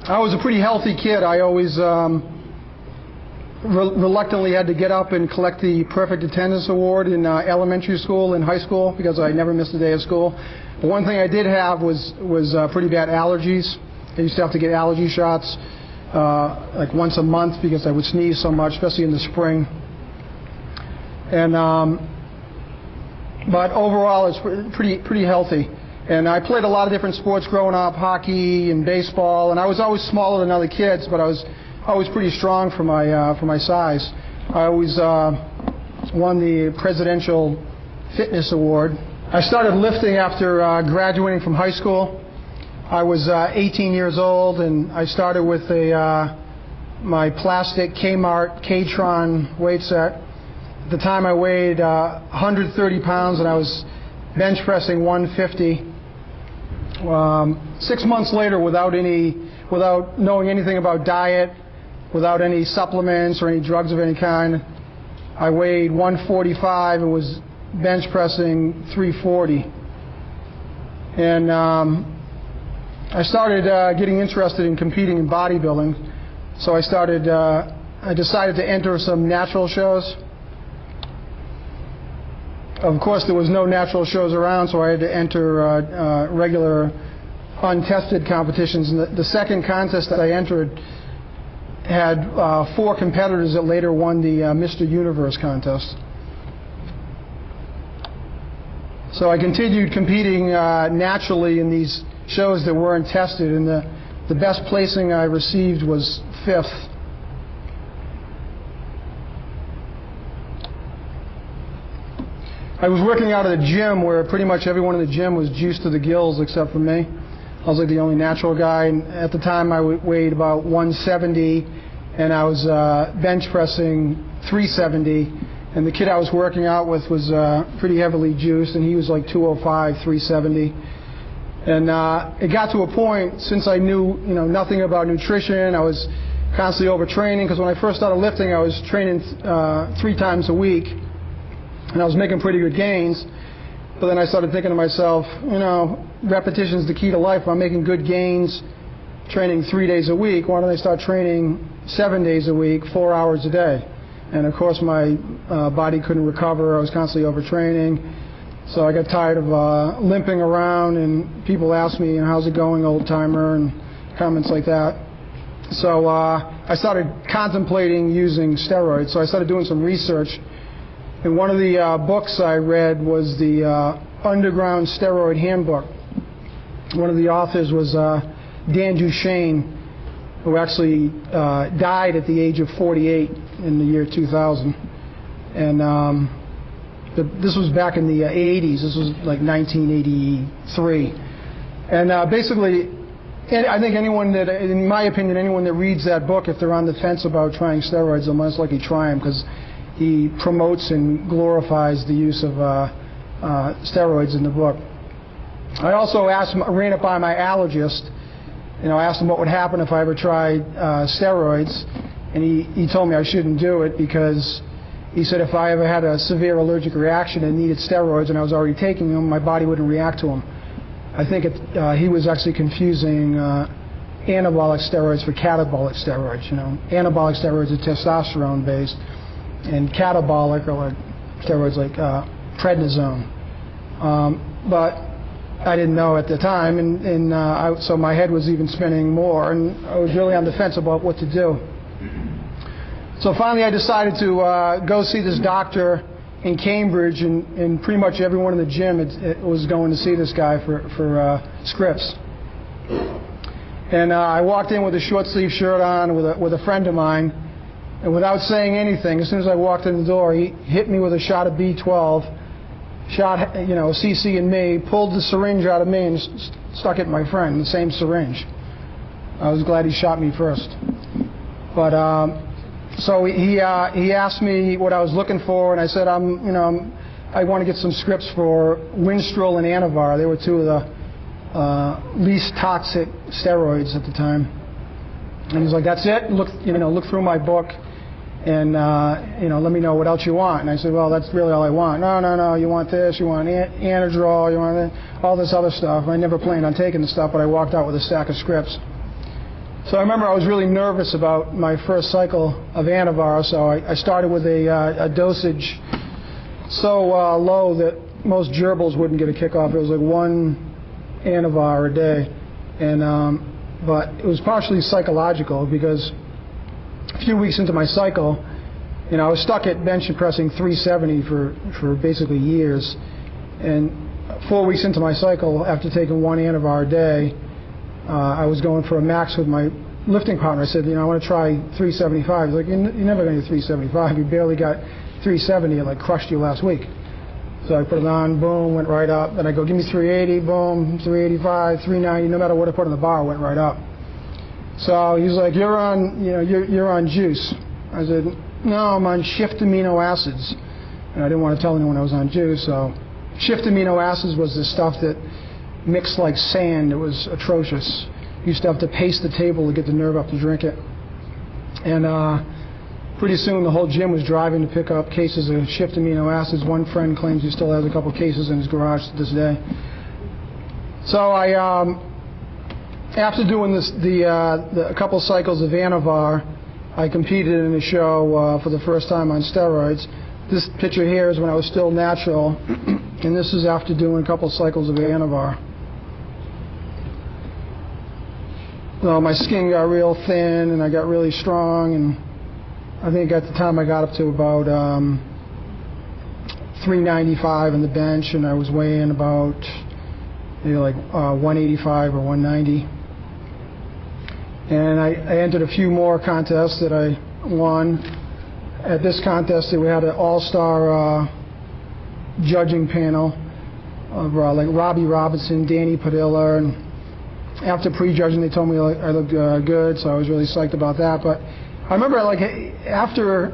I was a pretty healthy kid. I always reluctantly had to get up and collect the perfect attendance award in elementary school and high school because I never missed a day of school. But one thing I did have was pretty bad allergies. I used to have to get allergy shots like once a month because I would sneeze so much, especially in the spring. And but overall, it's pretty healthy. And I played a lot of different sports growing up, hockey and baseball. And I was always smaller than other kids, but I was always pretty strong for my size. I always won the Presidential Fitness Award. I started lifting after graduating from high school. I was 18 years old, and I started with my plastic Kmart K-Tron weight set. At the time, I weighed 130 pounds, and I was bench pressing 150. 6 months later, without knowing anything about diet, without any supplements or any drugs of any kind, I weighed 145 and was bench pressing 340. And I started getting interested in competing in bodybuilding, so I decided to enter some natural shows. Of course, there was no natural shows around, so I had to enter regular, untested competitions. And the second contest that I entered had 4 competitors that later won the Mr. Universe contest. So I continued competing naturally in these shows that weren't tested, and the best placing I received was 5th. I was working out at a gym where pretty much everyone in the gym was juiced to the gills except for me. I was like the only natural guy, and at the time I weighed about 170, and I was bench pressing 370, and the kid I was working out with was pretty heavily juiced, and he was like 205, 370. And it got to a point, since I knew nothing about nutrition, I was constantly overtraining, because when I first started lifting, I was training 3 times a week. And I was making pretty good gains, but then I started thinking to myself, repetition's the key to life. If I'm making good gains training 3 days a week, why don't I start training 7 days a week, 4 hours a day? And of course my body couldn't recover. I was constantly overtraining. So I got tired of limping around, and people asked me, how's it going, old timer, and comments like that. So I started contemplating using steroids. So I started doing some research. And one of the books I read was the Underground Steroid Handbook. One of the authors was Dan Duchesne, who actually died at the age of 48 in the year 2000. And this was back in the 80s. This was like 1983. And basically, I think anyone that, in my opinion, anyone that reads that book, if they're on the fence about trying steroids, they'll most likely try them, because he promotes and glorifies the use of steroids in the book. I also ran it by my allergist. I asked him what would happen if I ever tried steroids, and he told me I shouldn't do it, because he said if I ever had a severe allergic reaction and needed steroids and I was already taking them, my body wouldn't react to them. I think he was actually confusing anabolic steroids for catabolic steroids. Anabolic steroids are testosterone based, and catabolic are like steroids like prednisone. But I didn't know at the time, and so my head was even spinning more, and I was really on the fence about what to do. So finally I decided to go see this doctor in Cambridge, and pretty much everyone in the gym was going to see this guy for scripts. And I walked in with a short sleeve shirt on with a friend of mine, and without saying anything, as soon as I walked in the door, he hit me with a shot of B12, shot CC in me, pulled the syringe out of me and stuck it in my friend, the same syringe. I was glad he shot me first. But so he asked me what I was looking for, and I said I want to get some scripts for Winstrol and Anavar. They were 2 of the least toxic steroids at the time. And he's like, "That's it? Look through my book, and let me know what else you want." And I said, "Well, that's really all I want." No, you want this, you want Anadrol, you want all this other stuff. I never planned on taking the stuff, but I walked out with a stack of scripts. So I remember I was really nervous about my first cycle of Anavar, so I started with a dosage so low that most gerbils wouldn't get a kick off. It was like 1 Anavar a day, and but it was partially psychological because a few weeks into my cycle, I was stuck at bench and pressing 370 for basically years, and 4 weeks into my cycle, after taking 1 Anavar a day, I was going for a max with my lifting partner. I said, I want to try 375. He's like, you're never going to do 375. You barely got 370. It like crushed you last week. So I put it on, boom, went right up. Then I go, give me 380, boom, 385, 390. No matter what I put on the bar, it went right up. So he's like, you're on juice. I said, no, I'm on shift amino acids. And I didn't want to tell anyone I was on juice. So shift amino acids was the stuff that mixed like sand. It was atrocious. You used to have to pace the table to get the nerve up to drink it. And pretty soon the whole gym was driving to pick up cases of shift amino acids. One friend claims he still has a couple cases in his garage to this day. So I, after doing a couple cycles of Anavar, I competed in a show for the first time on steroids. This picture here is when I was still natural, and this is after doing a couple cycles of Anavar. So my skin got real thin, and I got really strong, and I think at the time I got up to about 395 on the bench, and I was weighing about maybe like 185 or 190. And I entered a few more contests that I won. At this contest, we had an all-star judging panel of like Robbie Robinson, Danny Padilla, and after pre-judging, they told me I looked good, so I was really psyched about that. But I remember, like, after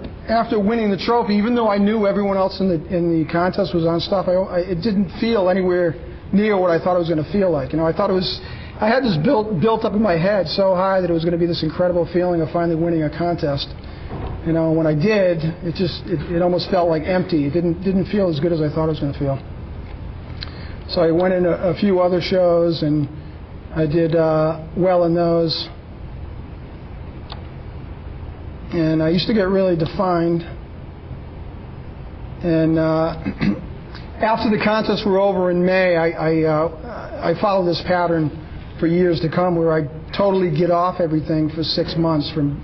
winning the trophy, even though I knew everyone else in the contest was on stuff, it didn't feel anywhere near what I thought it was going to feel like. I thought it was. I had this built up in my head so high that it was going to be this incredible feeling of finally winning a contest. When I did, it almost felt like empty. It didn't feel as good as I thought it was going to feel. So I went in a few other shows, and I did well in those. And I used to get really defined. And after the contests were over in May, I followed this pattern for years to come, where I totally get off everything for 6 months, from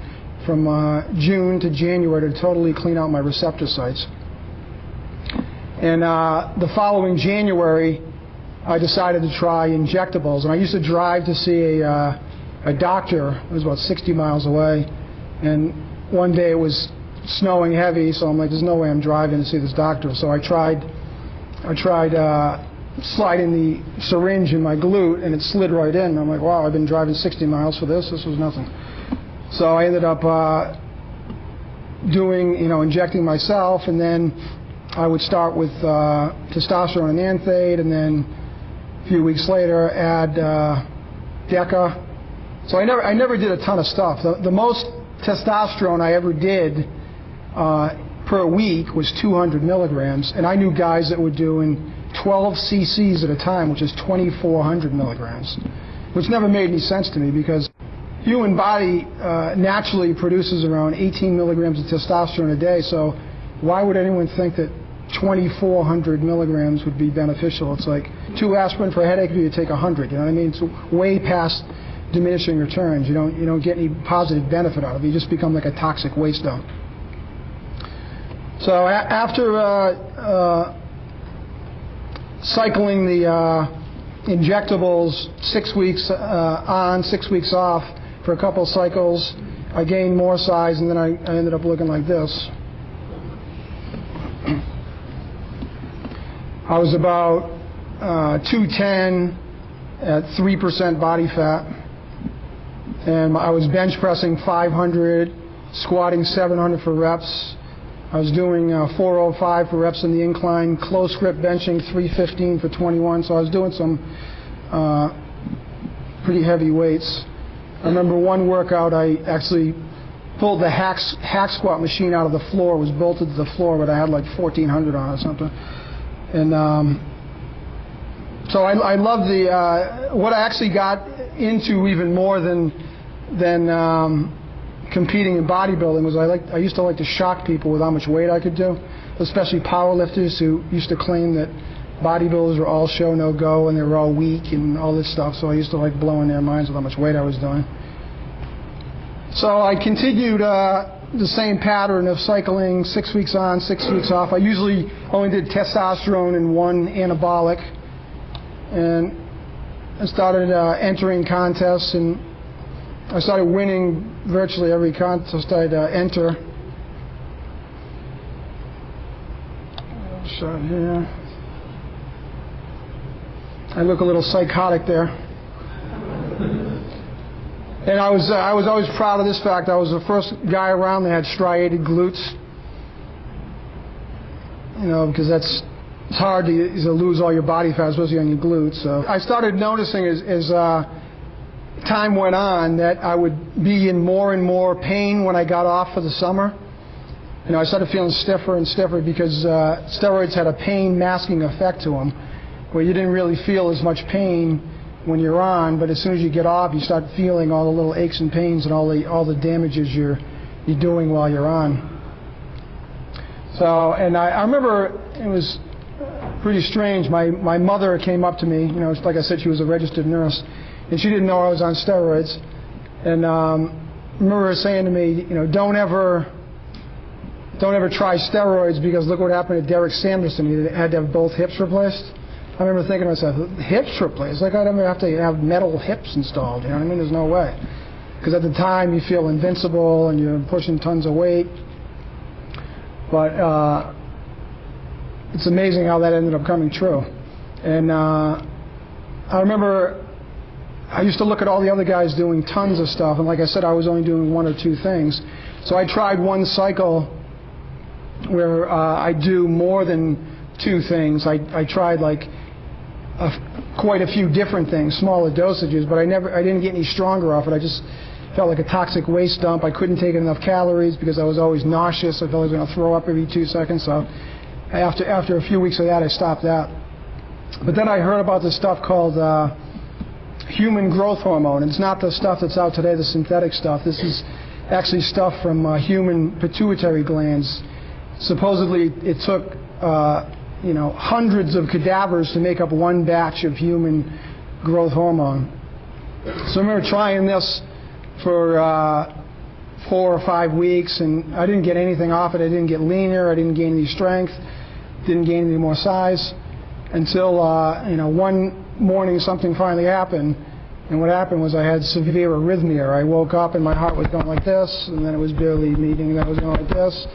June to January, to totally clean out my receptor sites. And the following January, I decided to try injectables. And I used to drive to see a doctor. It was about 60 miles away. And one day it was snowing heavy, so I'm like, there's no way I'm driving to see this doctor. So I tried sliding the syringe in my glute, and it slid right in. And I'm like, wow, I've been driving 60 miles for this. This was nothing. So I ended up injecting myself, and then I would start with testosterone and anthate, and then a few weeks later add DECA. So I never did a ton of stuff. The most testosterone I ever did per week was 200 milligrams, and I knew guys that were doing 12 cc's at a time, which is 2,400 milligrams, which never made any sense to me, because human body naturally produces around 18 milligrams of testosterone a day, so why would anyone think that 2,400 milligrams would be beneficial? It's like 2 aspirin for a headache if you take 100, you know what I mean? It's way past diminishing returns. You don't get any positive benefit out of it. You just become like a toxic waste dump. So after cycling the injectables 6 weeks on, 6 weeks off for a couple cycles, I gained more size, and then I ended up looking like this. I was about 210 at 3% body fat, and I was bench pressing 500, squatting 700 for reps. I was doing 405 for reps in the incline, close grip benching 315 for 21, so I was doing some pretty heavy weights. I remember one workout I actually pulled the hack squat machine out of the floor. It was bolted to the floor, but I had like 1,400 on it or something. And so I love what I actually got into even more than than competing in bodybuilding was I used to like to shock people with how much weight I could do, especially powerlifters who used to claim that bodybuilders were all show no go and they were all weak and all this stuff. So I used to like blowing their minds with how much weight I was doing. So I continued the same pattern of cycling 6 weeks on, 6 weeks off. I usually only did testosterone and one anabolic, and I started entering contests, and I started winning virtually every contest I'd enter. Shot here. I look a little psychotic there. And I was always proud of this fact. I was the first guy around that had striated glutes. You know, because it's hard to lose all your body fat, especially on your glutes. So I started noticing as time went on that I would be in more and more pain when I got off for the summer. You know, I started feeling stiffer and stiffer because steroids had a pain masking effect to them, where you didn't really feel as much pain when you're on, but as soon as you get off, you start feeling all the little aches and pains and all the damages you're doing while you're on. So, and I remember it was pretty strange. My mother came up to me. You know, like I said, she was a registered nurse, and she didn't know I was on steroids. And I remember her saying to me, you know, don't ever try steroids because look what happened to Derek Sanderson. He had to have both hips replaced. I remember thinking to myself, hips replaced? Like I'd ever have to have metal hips installed, you know what I mean? There's no way. Because at the time you feel invincible and you're pushing tons of weight. But it's amazing how that ended up coming true. And I remember I used to look at all the other guys doing tons of stuff, and like I said, I was only doing one or two things. So I tried one cycle where I do more than two things. I tried like quite a few different things, smaller dosages, but I didn't get any stronger off it. I just felt like a toxic waste dump. I couldn't take enough calories because I was always nauseous. I felt I was going to throw up every 2 seconds. So after a few weeks of that, I stopped that. But then I heard about this stuff called human growth hormone. It's not the stuff that's out today, the synthetic stuff. This is actually stuff from human pituitary glands. Supposedly it took hundreds of cadavers to make up one batch of human growth hormone. So I remember trying this for 4 or 5 weeks, and I didn't get anything off it. I didn't get leaner. I didn't gain any strength. Didn't gain any more size until one morning something finally happened. And what happened was I had severe arrhythmia. I woke up and my heart was going like this, and then it was barely beating, and then it was going like this.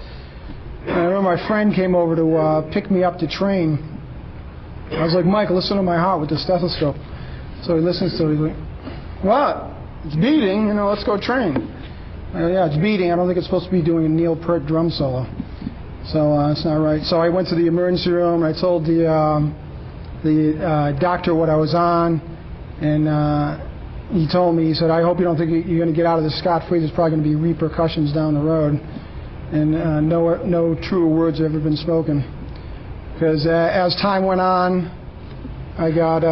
And I remember my friend came over to pick me up to train. I was like, Mike, listen to my heart with the stethoscope. So he listens to it. He's like, what? It's beating, let's go train. I go, yeah, it's beating. I don't think it's supposed to be doing a Neil Peart drum solo. So it's not right. So I went to the emergency room. I told the doctor what I was on. And he told me, he said, I hope you don't think you're going to get out of this scot-free. There's probably going to be repercussions down the road. And no truer words have ever been spoken. Because as time went on, I got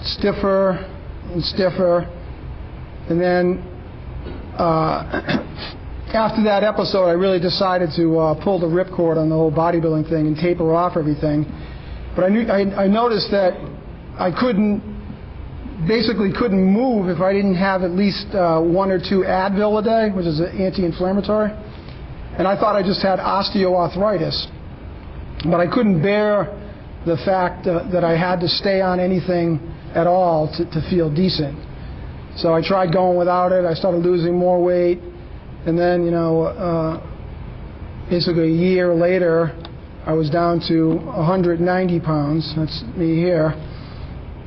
stiffer and stiffer. And then after that episode, I really decided to pull the ripcord on the whole bodybuilding thing and taper off everything. But I noticed that I basically couldn't move if I didn't have at least 1 or 2 Advil a day, which is an anti-inflammatory. And I thought I just had osteoarthritis. But I couldn't bear the fact that I had to stay on anything at all to feel decent. So I tried going without it. I started losing more weight. And then, basically a year later, I was down to 190 pounds. That's me here,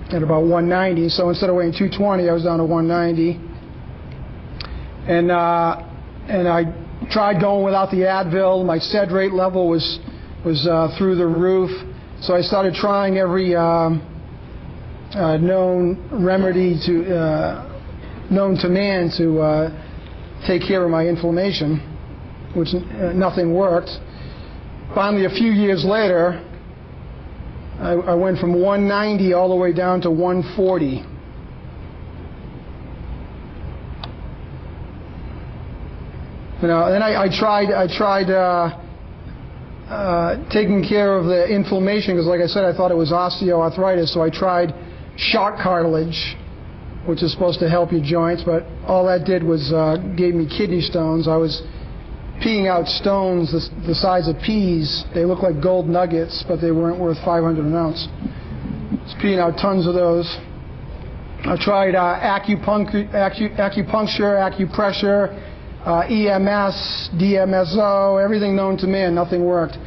at about 190. So instead of weighing 220, I was down to 190. And I tried going without the Advil. My sed rate level was through the roof. So I started trying every known remedy known to man to take care of my inflammation, which nothing worked. Finally, a few years later, I went from 190 all the way down to 140. Then I tried taking care of the inflammation because, like I said, I thought it was osteoarthritis. So I tried shark cartilage, which is supposed to help your joints, but all that did was gave me kidney stones. I was peeing out stones the size of peas. They looked like gold nuggets, but they weren't worth 500 an ounce. I was peeing out tons of those. I tried acupuncture, acupressure, EMS, DMSO, everything known to man. Nothing worked.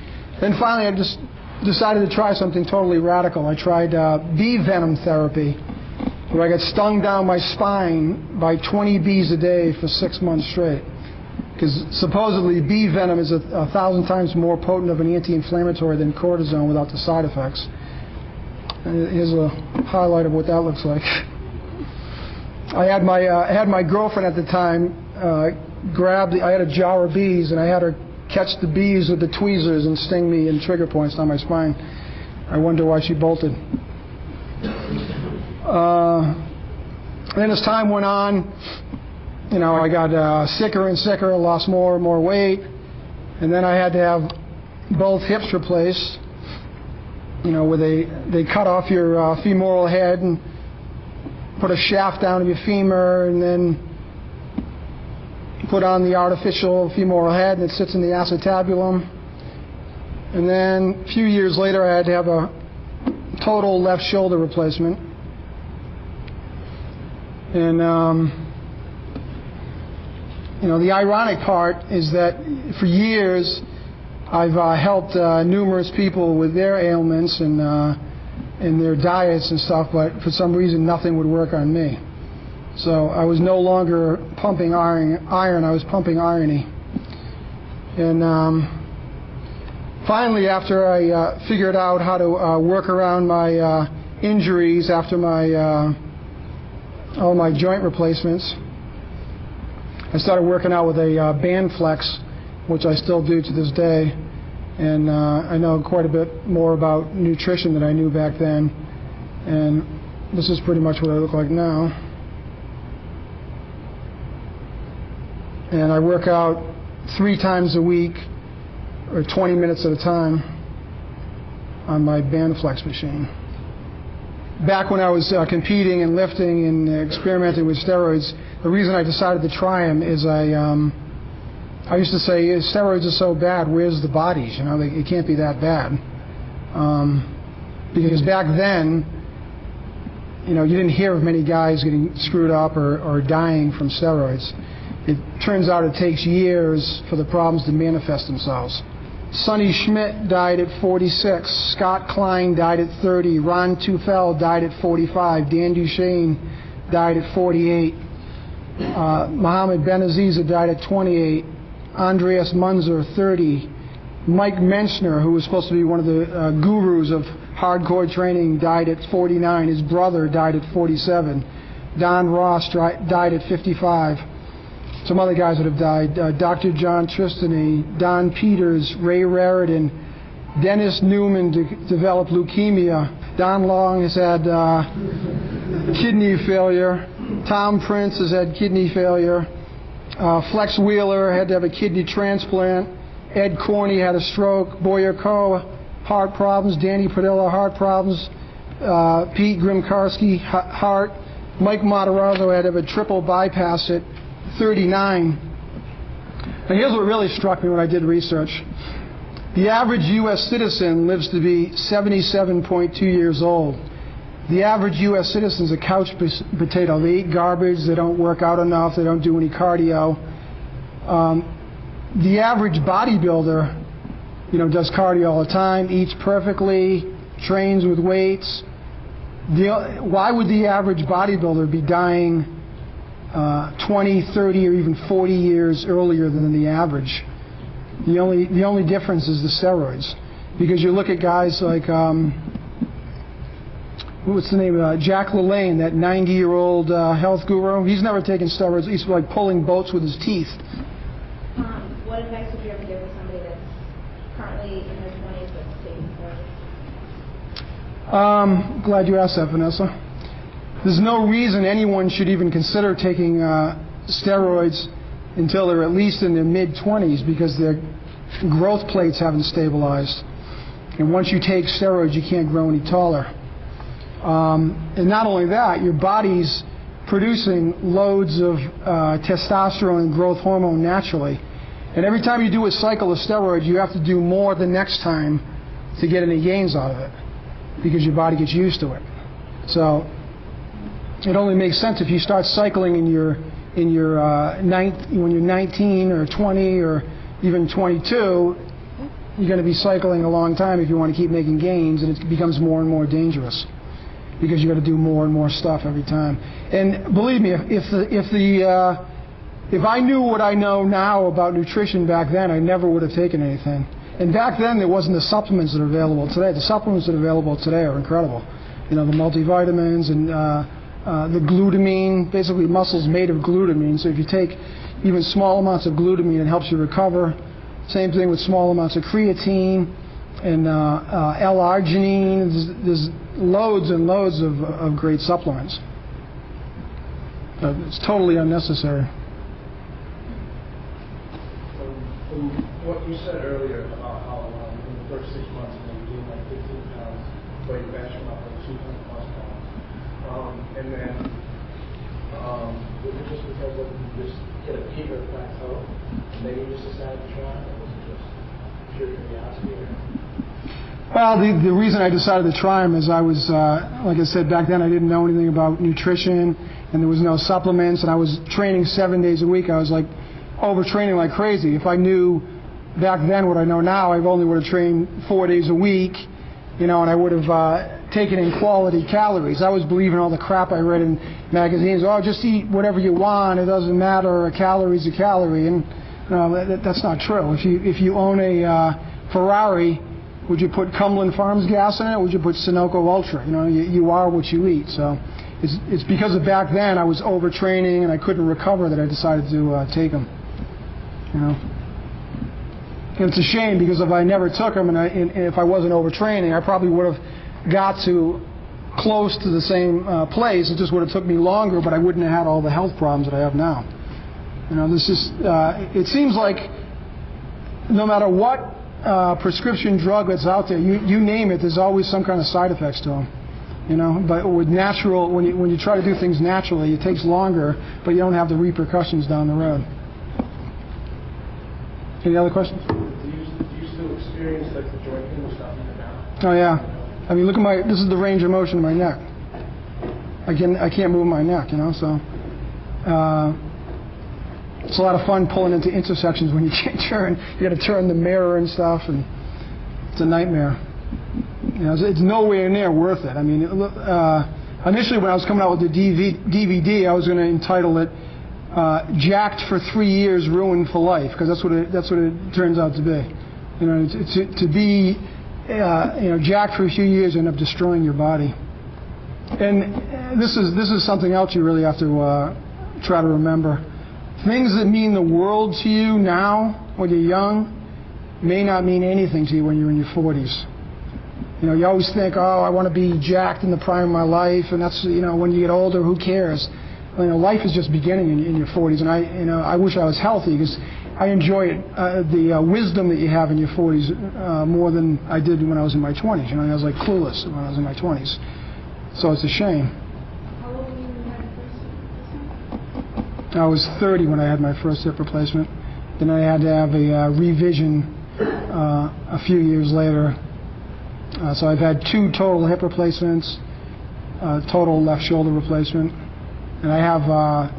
Then finally I just decided to try something totally radical. I tried bee venom therapy, where I got stung down my spine by 20 bees a day for 6 months straight. Because supposedly bee venom is 1,000 times more potent of an anti-inflammatory than cortisone without the side effects. And here's a highlight of what that looks like. I had my girlfriend at the time I had a jar of bees, and I had her catch the bees with the tweezers and sting me in trigger points on my spine. I wonder why she bolted. Then as time went on, I got sicker and sicker, lost more and more weight, and then I had to have both hips replaced, where they cut off your femoral head and put a shaft down to your femur, and then put on the artificial femoral head, and it sits in the acetabulum. And then a few years later, I had to have a total left shoulder replacement. And the ironic part is that for years I've helped numerous people with their ailments and their diets and stuff, but for some reason nothing would work on me. So I was no longer pumping iron, I was pumping irony. And finally, after I figured out how to work around my injuries after all my joint replacements, I started working out with a band flex, which I still do to this day. And I know quite a bit more about nutrition than I knew back then. And this is pretty much what I look like now. And I work out 3 times a week, or 20 minutes at a time, on my band flex machine. Back when I was competing and lifting and experimenting with steroids, the reason I decided to try them is I used to say, steroids are so bad, where's the bodies? It can't be that bad. Because back then, you didn't hear of many guys getting screwed up or dying from steroids. It turns out it takes years for the problems to manifest themselves. Sonny Schmidt died at 46. Scott Klein died at 30. Ron Tufel died at 45. Dan Duchesne died at 48. Mohammed Benaziza died at 28. Andreas Munzer, 30. Mike Menschner, who was supposed to be one of the gurus of hardcore training, died at 49. His brother died at 47. Don Ross died at 55. Some other guys that have died, Dr. John Tristany, Don Peters, Ray Raridan, Dennis Newman developed leukemia. Don Long has had kidney failure. Tom Prince has had kidney failure. Flex Wheeler had to have a kidney transplant. Ed Corney had a stroke. Boyer Coe, heart problems. Danny Padilla, heart problems. Pete Grimkarski, heart. Mike Matarazzo had to have a triple bypass at 39. Now here's what really struck me when I did research. The average U.S. citizen lives to be 77.2 years old. The average U.S. citizen is a couch potato. They eat garbage, they don't work out enough, they don't do any cardio. The average bodybuilder, does cardio all the time, eats perfectly, trains with weights. Why would the average bodybuilder be dying 20, 30, or even 40 years earlier than the average? The only difference is the steroids. Because you look at guys like, what's the name of Jack LaLanne, that 90-year-old health guru. He's never taken steroids. He's like pulling boats with his teeth. What advice would you ever give to somebody that's currently in their 20s that's taking steroids? Glad you asked that, Vanessa. There's no reason anyone should even consider taking steroids until they're at least in their mid-20s because their growth plates haven't stabilized. And once you take steroids, you can't grow any taller. And not only that, your body's producing loads of testosterone and growth hormone naturally. And every time you do a cycle of steroids, you have to do more the next time to get any gains out of it because your body gets used to it. So it only makes sense if you start cycling when you're 19 or 20 or even 22, you're going to be cycling a long time if you want to keep making gains, and it becomes more and more dangerous because you got to do more and more stuff every time. And believe me, if I knew what I know now about nutrition back then, I never would have taken anything. And back then, there wasn't the supplements that are available today. The supplements that are available today are incredible. You know, the multivitamins and the glutamine. Basically, muscle's made of glutamine. So if you take even small amounts of glutamine, it helps you recover. Same thing with small amounts of creatine and L-arginine. There's loads and loads of great supplements. It's totally unnecessary. What you said earlier about how in the first 6 months you gained like 15 pounds, but you benching up like 200 plus pounds, and then was it just because of you just hit a peak or plateau, and then you just decided to try, or was it just pure curiosity? Well, the reason I decided to try them is I was, like I said, back then I didn't know anything about nutrition, and there was no supplements, and I was training 7 days a week. I was like overtraining like crazy. If I knew back then what I know now, I only would have trained 4 days a week, you know, and I would have taken in quality calories. I was believing all the crap I read in magazines. Oh, just eat whatever you want. It doesn't matter. A calorie, and that's not true. If you own a Ferrari, would you put Cumberland Farms gas in it? Or would you put Sunoco Ultra? You know, you are what you eat. So it's because of back then I was overtraining and I couldn't recover that I decided to take them. You know, and it's a shame because if I never took them and if I wasn't overtraining, I probably would have got to close to the same place. It just would have took me longer, but I wouldn't have had all the health problems that I have now. You know, this is. It seems like no matter what prescription drug that's out there, you name it, there's always some kind of side effects to them. You know, but with natural, when you try to do things naturally, it takes longer, but you don't have the repercussions down the road. Any other questions? Do you still experience like the joint pain stuff in the back? Oh yeah. I mean, look at this is the range of motion of my neck. I can't move my neck, you know, so it's a lot of fun pulling into intersections when you can't turn. You got to turn the mirror and stuff, and it's a nightmare. You know, it's nowhere near worth it. I mean, initially when I was coming out with the DVD, I was going to entitle it "Jacked for 3 years, Ruined for Life," because that's what it turns out to be. You know, to be jacked for a few years and end up destroying your body. And this is something else you really have to try to remember. Things that mean the world to you now when you're young may not mean anything to you when you're in your 40s. You know, you always think, oh, I want to be jacked in the prime of my life, and that's, you know, when you get older, who cares? You know, life is just beginning in your 40s, and I wish I was healthy because I enjoy it, the wisdom that you have in your 40s more than I did when I was in my 20s. You know, I was like clueless when I was in my 20s, so it's a shame. How old were you when you had your first hip replacement? I was 30 when I had my first hip replacement. Then I had to have a revision a few years later. So I've had 2 total hip replacements, total left shoulder replacement, and I have a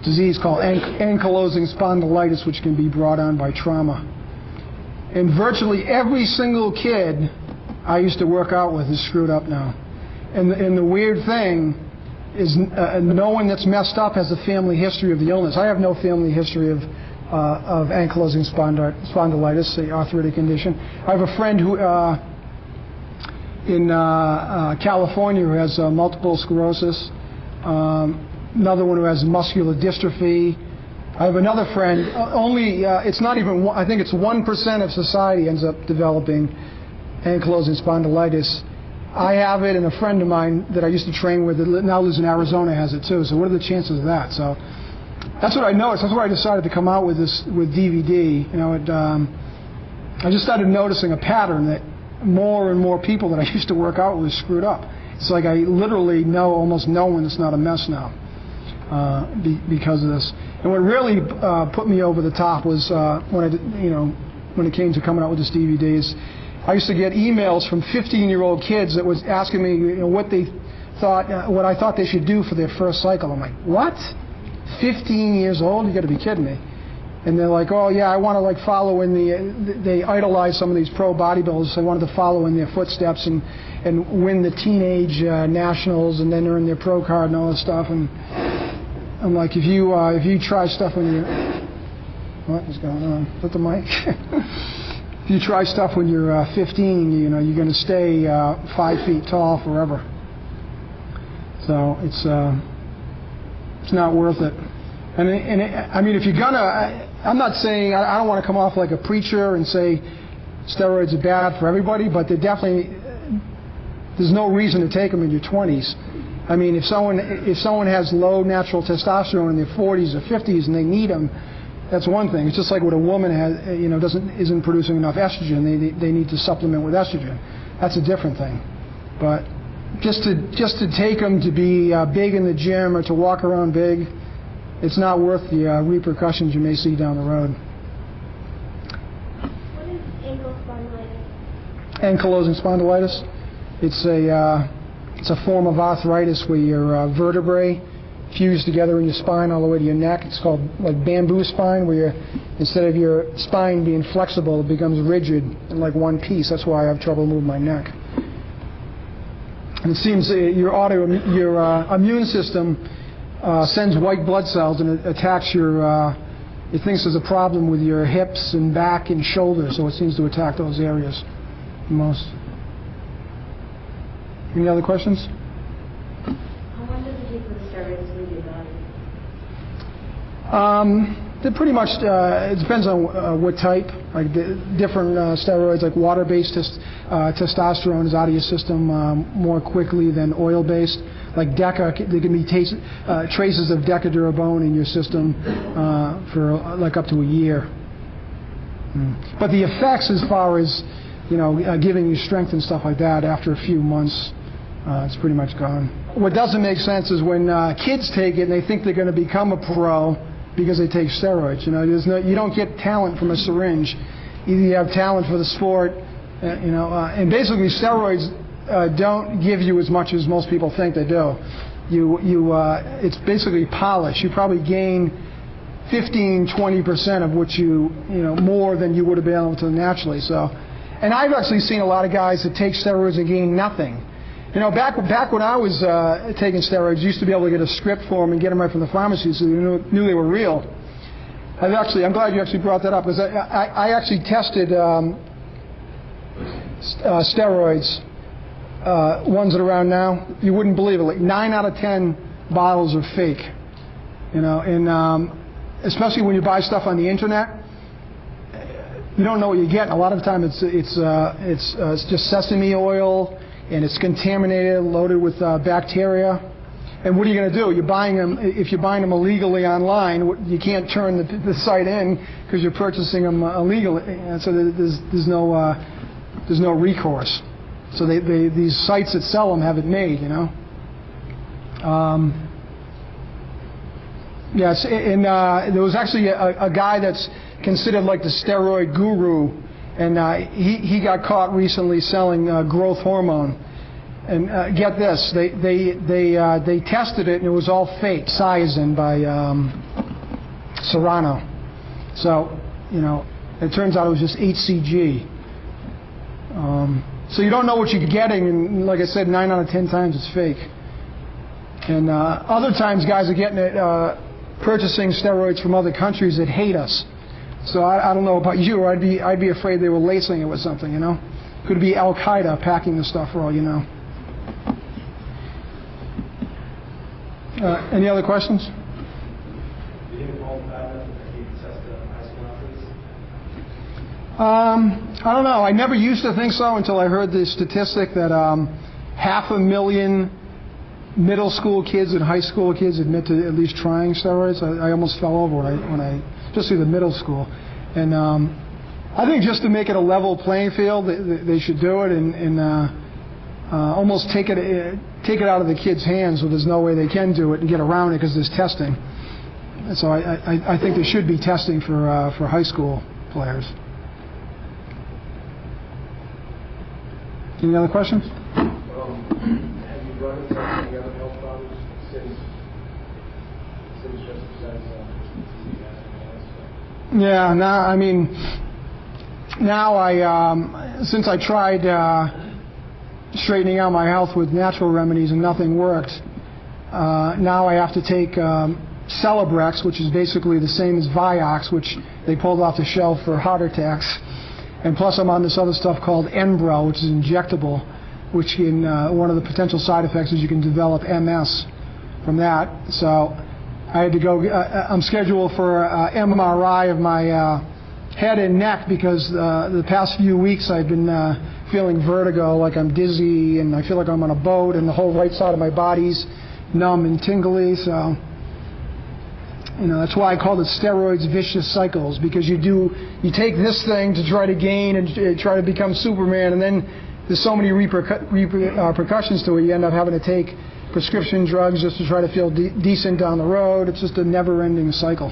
disease called ankylosing spondylitis, which can be brought on by trauma. And virtually every single kid I used to work out with is screwed up now. And the weird thing is no one that's messed up has a family history of the illness. I have no family history of ankylosing spondylitis, the arthritic condition. I have a friend who in California who has multiple sclerosis, another one who has muscular dystrophy. I have another friend, it's not even, I think it's 1% of society ends up developing ankylosing spondylitis. I have it, and a friend of mine that I used to train with that now lives in Arizona has it too. So what are the chances of that? So That's what I noticed. That's why I decided to come out with this with DVD. You know, I just started noticing a pattern that more and more people that I used to work out with screwed up. It's like I literally know almost no one that's not a mess now because of this. And what really put me over the top was when it came to coming out with this DVD. I used to get emails from 15-year-old kids that was asking me what they thought, what I thought they should do for their first cycle. I'm like, what? 15 years old? You got to be kidding me. And they're like, oh yeah, I want to like follow in they idolize some of these pro bodybuilders. They wanted to follow in their footsteps and win the teenage nationals and then earn their pro card and all this stuff. And I'm like, if you try stuff when you're, what is going on? Put the mic. If you try stuff when you're 15, you're going to stay 5 feet tall forever. So it's not worth it. And I mean, if you're gonna, I'm not saying, I don't want to come off like a preacher and say steroids are bad for everybody, but there's no reason to take them in your 20s. I mean, if someone has low natural testosterone in their 40s or 50s and they need them, that's one thing. It's just like when a woman isn't producing enough estrogen, they need to supplement with estrogen. That's a different thing. But just to take them to be big in the gym or to walk around big, it's not worth the repercussions you may see down the road. What is ankle spondylitis? Ankylosing spondylitis. It's a form of arthritis where your vertebrae fuse together in your spine all the way to your neck. It's called like bamboo spine, where instead of your spine being flexible, it becomes rigid in like one piece. That's why I have trouble moving my neck. And it seems your immune system sends white blood cells and it attacks it thinks there's a problem with your hips and back and shoulders, so it seems to attack those areas the most. Any other questions? How long does it take for the steroids leave your body? They're pretty much, it depends on what type. Like different steroids, like water-based testosterone is out of your system more quickly than oil-based. Like Deca, there can be traces of decadurabone in your system for like up to a year. But the effects, as far as giving you strength and stuff like that, after a few months, it's pretty much gone. What doesn't make sense is when kids take it and they think they're going to become a pro because they take steroids. You don't get talent from a syringe. Either you have talent for the sport, and basically steroids don't give you as much as most people think they do. It's basically polish. You probably gain 15-20% of what more than you would have been able to naturally. So, and I've actually seen a lot of guys that take steroids and gain nothing. Back when I was taking steroids, you used to be able to get a script for them and get them right from the pharmacy, so you knew they were real. I'm glad you actually brought that up, because I actually tested steroids, ones that are around now. You wouldn't believe it. Like 9 out of 10 bottles are fake. And especially when you buy stuff on the internet, you don't know what you get. A lot of the time, it's just sesame oil. And it's contaminated, loaded with bacteria. And what are you going to do? You're buying them. If you're buying them illegally online, you can't turn the site in because you're purchasing them illegally. And so there's no recourse. So these sites that sell them have it made. Yes, and there was actually a guy that's considered like the steroid guru. And he got caught recently selling growth hormone. And get this, they tested it and it was all fake. Thiazine by Serrano. So, it turns out it was just HCG. So you don't know what you're getting, and like I said, 9 out of 10 times it's fake. And other times guys are getting it, purchasing steroids from other countries that hate us. So I don't know about you, I'd be afraid they were lacing it with something, Could be Al Qaeda packing the stuff for all you know. Any other questions? I don't know. I never used to think so until I heard the statistic that 500,000 middle school kids and high school kids admit to at least trying steroids. I almost fell over when I especially the middle school. And I think just to make it a level playing field, they should do it and almost take it out of the kids' hands so there's no way they can do it and get around it because there's testing. So I think there should be testing for high school players. Any other questions? Have you run into any other health problems since just besides Yeah, now since I tried straightening out my health with natural remedies and nothing worked, now I have to take Celebrex, which is basically the same as Vioxx, which they pulled off the shelf for heart attacks. And plus I'm on this other stuff called Enbrel, which is injectable, which can, one of the potential side effects is you can develop MS from that. So I had to go, I'm scheduled for MRI of my head and neck because the past few weeks I've been feeling vertigo, like I'm dizzy and I feel like I'm on a boat and the whole right side of my body's numb and tingly. So, that's why I call it steroids vicious cycles, because you take this thing to try to gain and try to become Superman, and then there's so many repercussions to it. You end up having to take prescription drugs just to try to feel decent down the road. It's just a never-ending cycle.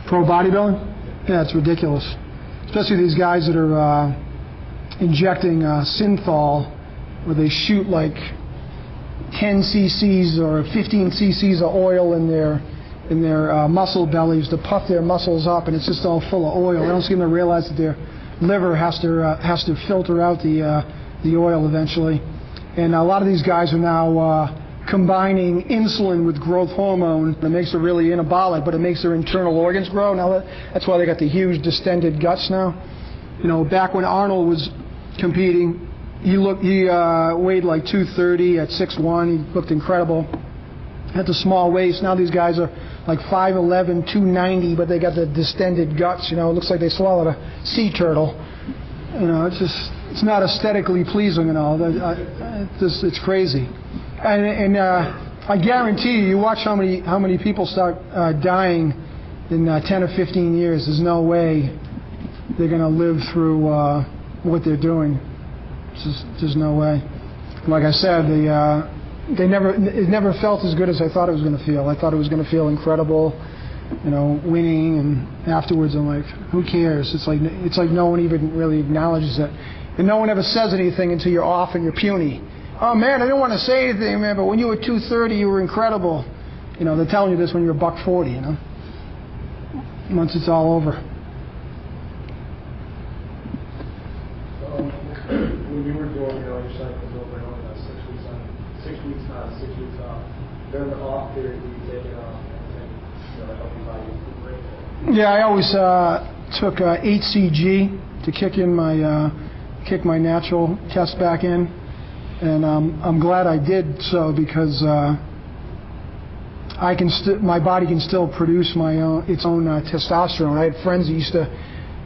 Pro bodybuilding? Yeah, it's ridiculous. Especially these guys that are injecting synthol, where they shoot like 10 cc's or 15 cc's of oil in their muscle bellies to puff their muscles up, and it's just all full of oil. They don't seem to realize that their liver has to filter out the oil eventually. And a lot of these guys are now combining insulin with growth hormone. That makes it really anabolic, but it makes their internal organs grow. Now that's why they got the huge distended guts now. Back when Arnold was competing, he weighed like 230 at 6'1". He looked incredible. Had the small waist. Now these guys are like 5'11", 290, but they got the distended guts. It looks like they swallowed a sea turtle. It's not aesthetically pleasing and all. It's crazy. And I guarantee you watch how many people start dying in 10 or 15 years. There's no way they're going to live through what they're doing. There's no way. Like I said, it never felt as good as I thought it was going to feel. I thought it was going to feel incredible, winning, and afterwards I'm like, who cares? It's like no one even really acknowledges it, and no one ever says anything until you're off and you're puny. Oh man, I didn't want to say anything, man, but when you were 230, you were incredible. They're telling you this when you're $140. Once it's all over. When you were doing your cycles over and over, 6 weeks on, 6 weeks on, 6 weeks off, during the off period, you take it off and help your body recuperate? Yeah, I always took HCG to kick my natural test back in, and I'm glad I did so because my body can still produce its own testosterone. I had friends that used to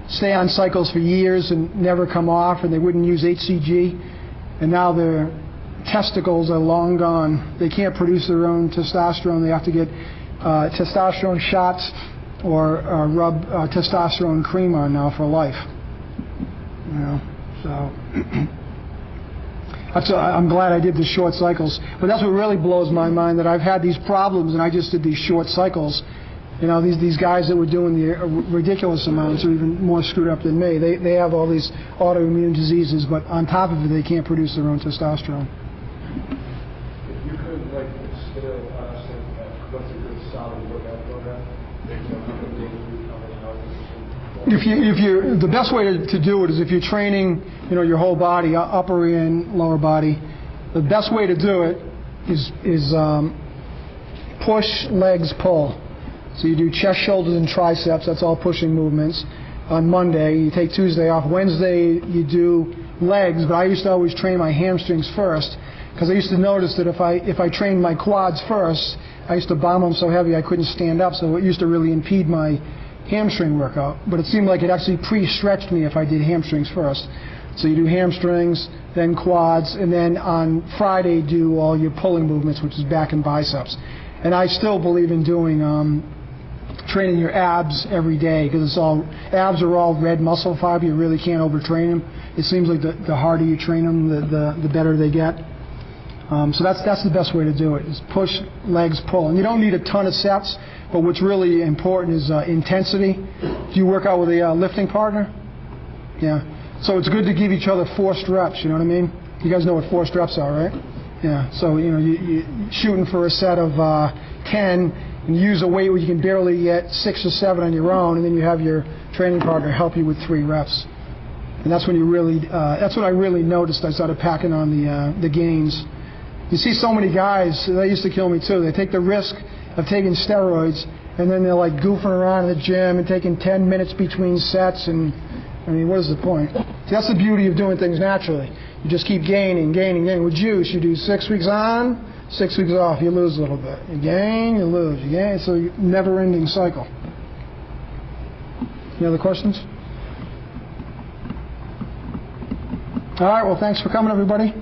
stay on cycles for years and never come off, and they wouldn't use HCG, and now their testicles are long gone. They can't produce their own testosterone. They have to get testosterone shots or rub testosterone cream on now for life. So I'm glad I did the short cycles. But that's what really blows my mind, that I've had these problems and I just did these short cycles. These guys that were doing the ridiculous amounts are even more screwed up than me. They have all these autoimmune diseases, but on top of it, they can't produce their own testosterone. If you could, distill what's a good solid workout program, the best way to do it is if you're training, your whole body, upper and lower body. The best way to do it is push, legs, pull. So you do chest, shoulders, and triceps. That's all pushing movements. On Monday, you take Tuesday off. Wednesday, you do legs. But I used to always train my hamstrings first, because I used to notice that if I trained my quads first, I used to bomb them so heavy I couldn't stand up. So it used to really impede my hamstring workout, but it seemed like it actually pre-stretched me if I did hamstrings first. So you do hamstrings, then quads, and then on Friday do all your pulling movements, which is back and biceps. And I still believe in doing training your abs every day, because abs are all red muscle fiber. You really can't overtrain them. It seems like the harder you train them, the better they get. So that's the best way to do it, is push, legs, pull. And you don't need a ton of sets, but what's really important is intensity. Do you work out with a lifting partner? Yeah. So it's good to give each other forced reps, you know what I mean? You guys know what forced reps are, right? Yeah. So, you're shooting for a set of 10, and you use a weight where you can barely get 6 or 7 on your own, and then you have your training partner help you with 3 reps. And that's when that's what I really noticed. I started packing on the gains. You see so many guys, that used to kill me too. They take the risk of taking steroids, and then they're like goofing around in the gym and taking 10 minutes between sets, and I mean, what is the point? See, that's the beauty of doing things naturally. You just keep gaining. With juice, you do 6 weeks on, 6 weeks off, you lose a little bit. You gain, you lose, you gain. So never-ending cycle. Any other questions? All right, well, thanks for coming, everybody.